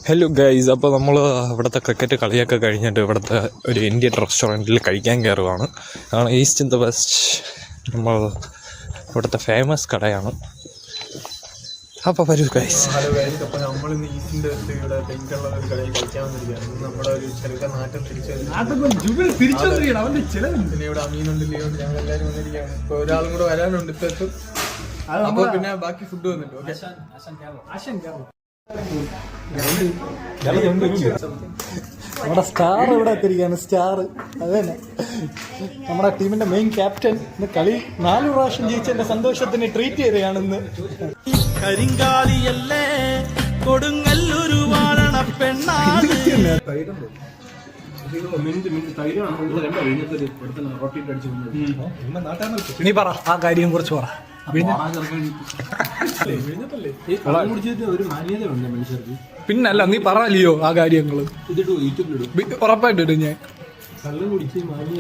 Hello guys, അപ്പോൾ നമ്മൾ ഇവിടുത്തെ ക്രിക്കറ്റ് കളിയൊക്കെ കഴിഞ്ഞിട്ട് ഇവിടുത്തെ ഒരു ഇന്ത്യൻ റെസ്റ്റോറൻറ്റിൽ കഴിക്കാൻ കയറുകയാണ്. ആണ് ഈസ്റ്റ് ഇൻ ദ വെസ്റ്റ്, നമ്മൾ ഇവിടുത്തെ ഫേമസ് കടയാണ്. അപ്പോൾ വരൂ ഗൈസ്. ഹലോ ഗൈസ്, അപ്പോൾ നമ്മളിന്ന് ഈസ്റ്റിൻ്റെ ഇവിടെ തെങ്കുള്ള ഒരു കടയിൽ കഴിക്കാൻ വന്നിരിക്കുകയാണ്. നമ്മുടെ ഒരു ചെറുക്ക നാട്ടിൽ പിന്നെ ഇവിടെ അമീനുണ്ട്, ലിയോണ്ട്, ഞങ്ങൾ എല്ലാവരും വന്നിരിക്കുകയാണ്. ഇപ്പോൾ ഒരാളും കൂടെ വരാനുണ്ട്, ഇപ്പോൾ എത്തും. അപ്പോൾ പിന്നെ ബാക്കി ഫുഡ് വന്നിട്ട് ഓക്കെ. നമ്മുടെ സ്റ്റാർ ഇവിടെ എത്തിയിരിക്കുകയാണ്. സ്റ്റാർ അത് തന്നെ, നമ്മുടെ ടീമിന്റെ മെയിൻ ക്യാപ്റ്റൻ. ഇന്ന് കളി 4 പ്രാവശ്യം ജയിച്ചതിന്റെ സന്തോഷത്തിന് ട്രീറ്റ് ചെയ്യുകയാണ് ഇന്ന്. കരിങ്കാലിയല്ലേ കൊടുങ്ങല്ലൊരു വാഴണ പെണ്ണാണ്. നീ പറ ആ കാര്യം കുറിച്ച് പറ. പിന്നല്ല, നീ പറയല്ലയോ ആ കാര്യങ്ങള്. ഉറപ്പായിട്ട് ഇടും ഞാൻ. കള്ള് കുടിച്ച് മാനിയ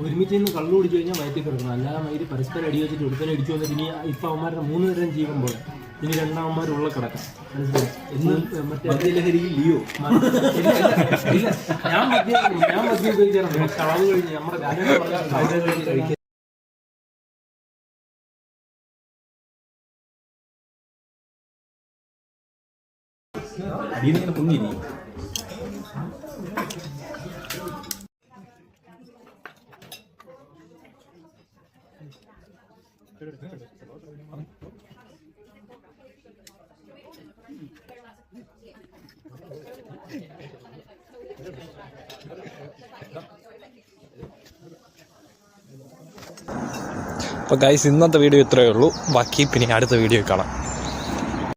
ഒരുമിച്ച് നിന്ന് കള്ളു കുടിച്ചു കഴിഞ്ഞാൽ മയത്തിൽ കിടക്കണം. അല്ലാതെ മയില് പരസ്പരം അടി വെച്ചിട്ട് ഒരുത്തനെ അടിച്ചു വന്നിട്ട് ഇനി ഇപ്പൊ അവന്മാരുടെ 3 പേരും ജീവൻ പോലെ ഇനി 2 അവന്മാർ ഉള്ള കിടക്കാം. മറ്റേ ലഹരിയിൽ ലിയോ ഞാൻ മദ്യം ഉപയോഗിക്കാറുണ്ട്. കളവ് കഴിഞ്ഞ് നമ്മുടെ കാര്യങ്ങൾ അടിയിൽ പൊങ്ങിയിരിക്കും. അപ്പോൾ ഗൈസ്, ഇന്നത്തെ വീഡിയോ ഇത്രയേ ഉള്ളൂ. ബാക്കി പിന്നെ അടുത്ത വീഡിയോ കാണാം.